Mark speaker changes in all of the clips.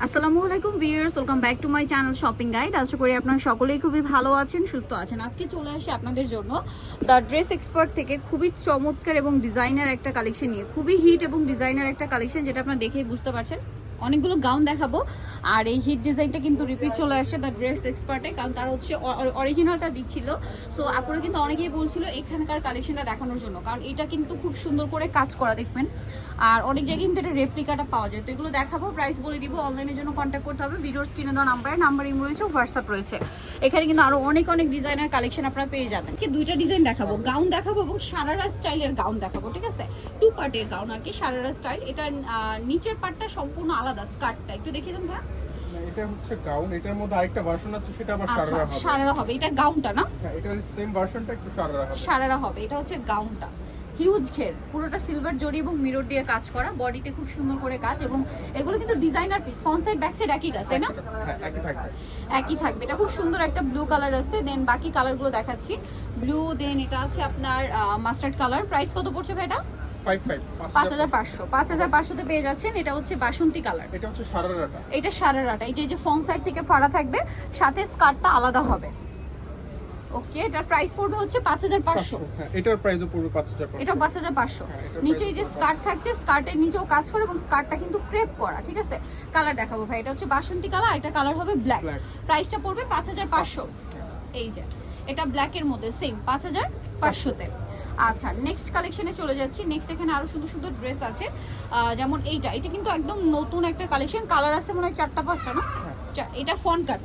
Speaker 1: আসসালামু আলাইকুম viewers, welcome back to my channel shopping guide. আশা করি আপনারা সকলেই খুবই ভালো আছেন, সুস্থ আছেন। আজকে চলে আসি আপনাদের জন্য দ্য ড্রেস এক্সপার্ট থেকে খুবই চমৎকার এবং ডিজাইনার একটা কালেকশন নিয়ে। খুবই হিট এবং ডিজাইনার একটা কালেকশন, যেটা আপনারা দেখেই বুঝতে পারছেন। অনেকগুলো গাউন দেখাবো, আর এই হিট ডিজাইনটা কিন্তু রিপিট চলে আসছে দ্য ড্রেস এক্সপার্টে, কারণ তারা হচ্ছে অরিজিনালটা দিচ্ছিল। সো আপনারা কিন্তু অনেকেই বলছিল এখানকার কালেকশনটা দেখানোর জন্য, কারণ এটা কিন্তু খুব সুন্দর করে কাজ করা দেখবেন, আর অনেক জায়গায় কিন্তু এটা রেপ্লিকাটা পাওয়া যায়। তো এগুলো দেখাবো, প্রাইস বলে দিব। অনলাইনের জন্য কন্ট্যাক্ট করতে হবে, ভিডিওর স্ক্রিনে দেওয়া নাম্বার ইমো রয়েছে, হোয়াটসঅ্যাপ রয়েছে। এখানে কিন্তু আরো অনেক ডিজাইনার কালেকশন আপনারা পেয়ে যাবেন। কি দুইটা ডিজাইন দেখাবো, গাউন দেখাবো এবং সারারা স্টাইলের গাউন দেখাবো, ঠিক আছে? টু পার্টের গাউন আর কি, সারারা স্টাইল। এটা নিচের পার্টটা সম্পূর্ণ আলাদা, স্কার্টটা একটু দেখিয়ে দেন ভাই।
Speaker 2: এটা হচ্ছে গাউন, এটার মধ্যে আরেকটা ভার্সন আছে, সেটা আবার
Speaker 1: আচ্ছা,
Speaker 2: সারারা হবে।
Speaker 1: সারারা হবে, এটা গাউনটা না?
Speaker 2: হ্যাঁ, এটা সেম ভার্সনটা একটু সারারা হবে।
Speaker 1: সারারা হবে, এটা হচ্ছে গাউনটা। হিউজ ঘের, পুরোটা সিলভার জরি এবং মিরর দিয়ে কাজ করা, বডিতে খুব সুন্দর করে কাজ, এবং এগুলো কিন্তু designer piece. Front side back side একই কাজ, তাই না?
Speaker 2: হ্যাঁ, একই থাকবে।
Speaker 1: একই থাকবে। এটা খুব সুন্দর একটা ব্লু কালার আছে, দেন বাকি কালারগুলো দেখাচ্ছি। ব্লু, দেন এটা আছে আপনার মাস্টার্ড কালার। প্রাইস কত পড়ছে ভাই এটা? 5500। 5500 পেয়ে যাচ্ছেন। এটা হচ্ছে বাসন্তী কালার,
Speaker 2: এটা হচ্ছে সারারাটা।
Speaker 1: এটা সারারাটা। এই যে ফ্রন্ট সাইড থেকে ফাড়া থাকবে, সাথে স্কার্টটা আলাদা হবে। ওকে, এটার প্রাইস পড়বে হচ্ছে 5500।
Speaker 2: হ্যাঁ, এটার প্রাইসও পড়বে 5500।
Speaker 1: এটা 5500। নিচে এই যে স্কার্ট থাকছে, স্কার্টের নিচেও কাজ করে এবং স্কার্টটা কিন্তু ক্রেপ করা, ঠিক আছে? কালার দেখাবো ভাই, এটা হচ্ছে বাসন্তী কালার, এটা কালার হবে ব্ল্যাক। প্রাইসটা পড়বে 5500। এই যে এটা ব্ল্যাকের মধ্যে সেম 5500 তে। আচ্ছা, নেক্সট কালেকশনে চলে যাচ্ছি। নেক্সট এখানে আরো সুন্দর সুন্দর ড্রেস আছে, যেমন এটা কিন্তু একদম নতুন একটা কালেকশন। কালার আছে মনে হয় 4-5টা না? এটা ফন কাট,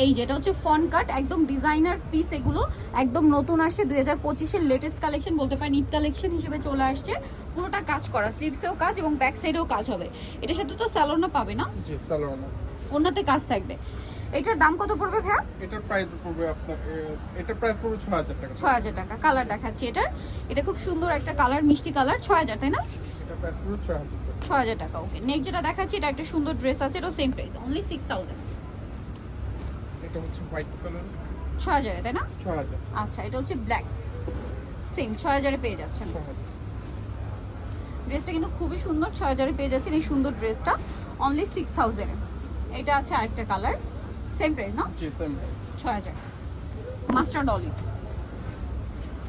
Speaker 1: এই যেটা হচ্ছে ফন কাট, একদম ডিজাইনার পিস। এগুলো একদম নতুন আসছে, 2025-এর লেটেস্ট কালেকশন বলতে পারেন, ঈদ কালেকশন হিসেবে চলে আসছে। পুরোটা কাজ করা, স্লিভসেও কাজ এবং ব্যাক সাইডেও কাজ হবে। এটার সাথে তো স্যালোনা পাবে না?
Speaker 2: জি, স্যালোনা আছে।
Speaker 1: ওনাতে কাজ থাকবে। এটার দাম কত পড়বে ভাইয়া?
Speaker 2: এটার প্রাইস পড়বে আপনার, এটার প্রাইস পড়বে 6000 টাকা।
Speaker 1: 6000 টাকা। কালার দেখাচ্ছি এটার, এটা খুব সুন্দর একটা কালার, মিষ্টি কালার। 6000, তাই না?
Speaker 2: এটার প্রাইস পড়বে 6000 টাকা।
Speaker 1: 6000 টাকা। ওকে, নেক্সট যেটা দেখাচ্ছি, এটা একটা সুন্দর ড্রেস আছে, এটাও সেম প্রাইস, অনলি 6000।
Speaker 2: এটা হচ্ছে হোয়াইট কালার,
Speaker 1: 6000, তাই না?
Speaker 2: 6000।
Speaker 1: আচ্ছা, এটা হচ্ছে ব্ল্যাক, সেম 6000-এ পেয়ে যাচ্ছেন।
Speaker 2: 6000।
Speaker 1: ড্রেসটা কিন্তু খুবই সুন্দর, 6000-এ পেয়ে যাচ্ছেন এই সুন্দর ড্রেসটা, অনলি 6000-এ। এটা আছে আরেকটা কালার, সেম প্রাইস না?
Speaker 2: জি, same price.
Speaker 1: 6000। Mustard olive,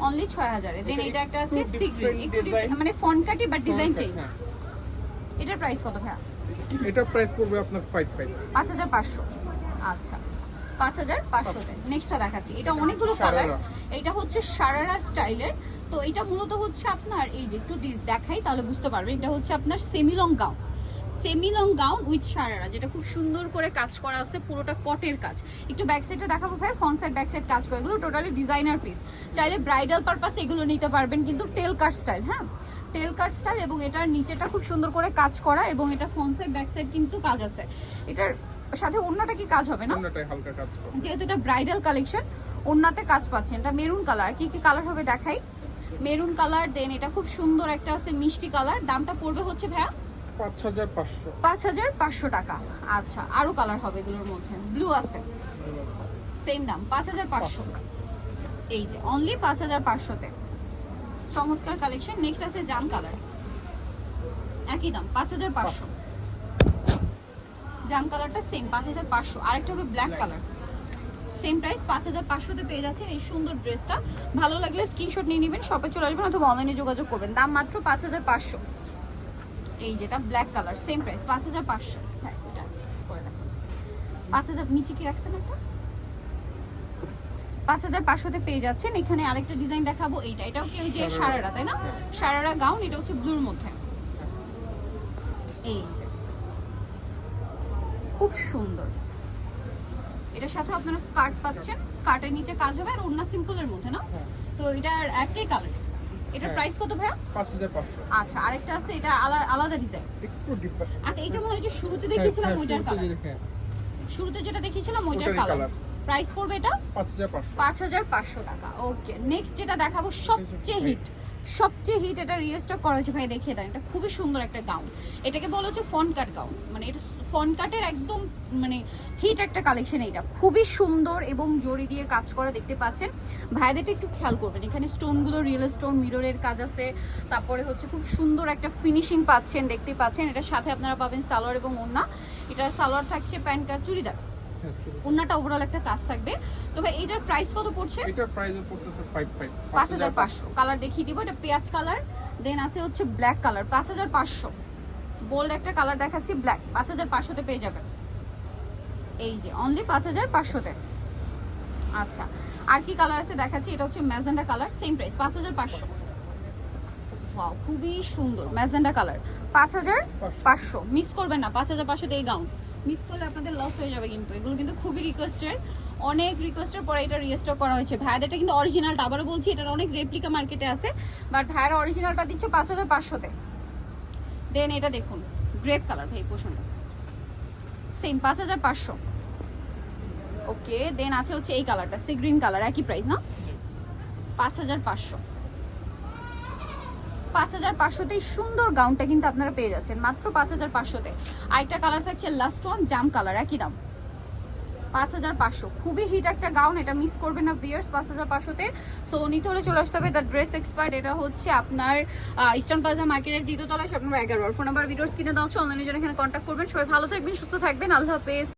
Speaker 1: only 6000-এ। দেন এটা একটা আছে সি গ্রিন, একটু মানে ফন্ট কাটি বাট ডিজাইন চেঞ্জ। এটার প্রাইস কত ভাইয়া?
Speaker 2: এটার প্রাইস পড়বে আপনার
Speaker 1: 5500। আচ্ছা, 5500-তে। নেক্সটটা দেখাচ্ছি, এটা অনেকগুলো কালার। এটা হচ্ছে সারারা স্টাইলের। তো এটা মূলত হচ্ছে আপনার, এই যে একটু দেখাই তাহলে বুঝতে পারবেন, এটা হচ্ছে আপনার semi long gown with sharara, যেটা খুব সুন্দর করে কাজ করা আছে, পুরোটা কটের কাজ। একটু ব্যাক সাইডে দেখাবো ভাই, ফ্রন্ট সাইড ব্যাক সাইড কাজ করে। এগুলো টোটালি ডিজাইনার পিস, চাইলে ব্রাইডাল পারপাস এগুলো নিতে পারবেন, কিন্তু টেল কাট স্টাইল। হ্যাঁ, টেল কাট স্টাইল, এবং এটার নিচেটা খুব সুন্দর করে কাজ করা, এবং এটা ফ্রন্ট সাইড ব্যাক সাইড কিন্তু কাজ আছে। এটার সাথে ওড়নাটা কি কাজ হবে না?
Speaker 2: ওড়নাটাই হালকা কাজ করে,
Speaker 1: যেহেতু এটা ব্রাইডাল কালেকশন, ওড়নাতে কাজ পাচ্ছেন। এটা মেরুন কালার, কি কি কালার হবে দেখাই। মেরুন কালার, দেন এটা খুব সুন্দর একটা আছে মিষ্টি কালার। দামটা পড়বে হচ্ছে ভাইয়া
Speaker 2: 5500।
Speaker 1: 5500 টাকা। আচ্ছা, আরো কালার হবে এগুলোর মধ্যে, ব্লু আছে, সেম দাম 5500। এই যে অনলি 5500-তে চমৎকার কালেকশন। নেক্সট আছে জাম কালার, একই দাম 5500। জাম কালারটা সেম 5500। আরেকটা হবে ব্ল্যাক কালার, সেম প্রাইস 5500-তে পেয়ে যাচ্ছেন এই সুন্দর ড্রেসটা। ভালো লাগলে স্ক্রিনশট নিয়ে নেবেন, শপে চলে আসবেন অথবা অনলাইনে যোগাযোগ করবেন। দাম মাত্র 5500। এই যেটা ব্ল্যাক কালার, সেম প্রাইস 5500। হ্যাঁ, এটা করে রাখুন 5000। নিচে কি রাখছেন একটা? 5500-তে পেয়ে যাচ্ছেন। এখানে আরেকটা ডিজাইন দেখাবো, এটাও কি ওই যে সারারা, তাই না? সারারা গাউন, এটা হচ্ছে ব্লুর মধ্যে। এই যে খুব সুন্দর, এটার সাথে আপনারা স্কার্ট পাচ্ছেন, স্কার্টের নিচে কাজ হবে, আর ওড়না সিম্পলের মধ্যে না? তো এটার একটাই কালার। এটার প্রাইস কত ভাইয়া?
Speaker 2: 5500।
Speaker 1: আচ্ছা, আরেকটা আছে, এটা আলাদা ডিজাইন,
Speaker 2: একটু ডিফারেন্ট।
Speaker 1: আচ্ছা, এটা মনে হয় যে শুরুতে দেখিয়েছিলাম ওইটার কালার, শুরুতে যেটা দেখিয়েছিলাম ওইটার কালার। প্রাইস পড়বে এটা 5500 টাকা। ওকে, নেক্সট যেটা দেখাবো সবচেয়ে হিট, এটা রিস্টক করা হয়েছে ভাই, দেখিয়ে দেন। এটা খুবই সুন্দর একটা গাউন, এটাকে বলা হচ্ছে ফন কাট গাউন, মানে এটা ফন কাটের একদম মানে হিট একটা কালেকশন। এটা খুবই সুন্দর এবং জড়ি দিয়ে কাজ করা, দেখতে পাচ্ছেন। ভাইদেরটা একটু খেয়াল করবেন, এখানে স্টোনগুলো রিয়েল স্টোন, মিররের কাজ আছে। তারপরে হচ্ছে খুব সুন্দর একটা ফিনিশিং পাচ্ছেন, দেখতে পাচ্ছেন। এটার সাথে আপনারা পাবেন সালোয়ার এবং ওড়না। এটার সালোয়ার থাকছে প্যান্ট কাট চুড়িদার, ওন্নাটা ওভারঅল একটা কাজ থাকবে। তবে এটার প্রাইস কত পড়ছে?
Speaker 2: এটার প্রাইস পড়তেছে
Speaker 1: 5500। কালার দেখিয়ে দিব, এটা পেঁয়াজ কালার, দেন আছে হচ্ছে ব্ল্যাক কালার 5500। বোল্ড একটা কালার দেখাচ্ছি ব্ল্যাক, 5500 তে পেয়ে যাবেন। এই যে অনলি 5500 তে। আচ্ছা আর কি কালার আছে দেখাচ্ছি, এটা হচ্ছে magenta colour, same price 5500। Wow খুবই সুন্দর ম্যাজেন্ডা কালার, 5500। মিস করবেন না 5500 তে এই গাউন, মিস করলে আপনাদের লস হয়ে যাবে। কিন্তু এগুলো কিন্তু খুবই রিকোয়েস্টের, অনেক রিকোয়েস্টের পরে এটা রিস্টক করা হয়েছে। ভাইয়াদের এটা কিন্তু অরিজিনালটা, আবারও বলছি এটার অনেক রেপ্লিকা মার্কেটে আছে, বাট ভাইয়ার অরিজিনালটা দিচ্ছে 5500 তে। দেন এটা দেখুন গ্রেপ কালার, ভাই পছন্দ, সেম 5500। ওকে দেন আছে হচ্ছে এই কালারটা, সি গ্রিন কালার, একই প্রাইস না 5500। 5500তেই সুন্দর গাউনটা কিন্তু আপনারা পেয়ে যাচ্ছেন মাত্র 5500তে। আরেকটা কালার থাকছে লাস্ট ওয়ান জাম কালার, একই দাম 5500। খুবই হিট একটা গাউন, এটা মিস করবেন না ভিউয়ার্স 5500তে। সো নিতে হলে চলে আসতে হবে দ্য ড্রেস এক্সপার্ট। এটা হচ্ছে আপনার ইস্টার্ন প্লাজা মার্কেটের দ্বিতীয় তলায়, shop number 11। Phone number videos কিনে দেওয়া হচ্ছে, অনলাইনে জন্য এখানে কন্ট্যাক্ট করবেন। সবাই ভালো থাকবেন, সুস্থ থাকবেন, আল্লাহ হাফেজ।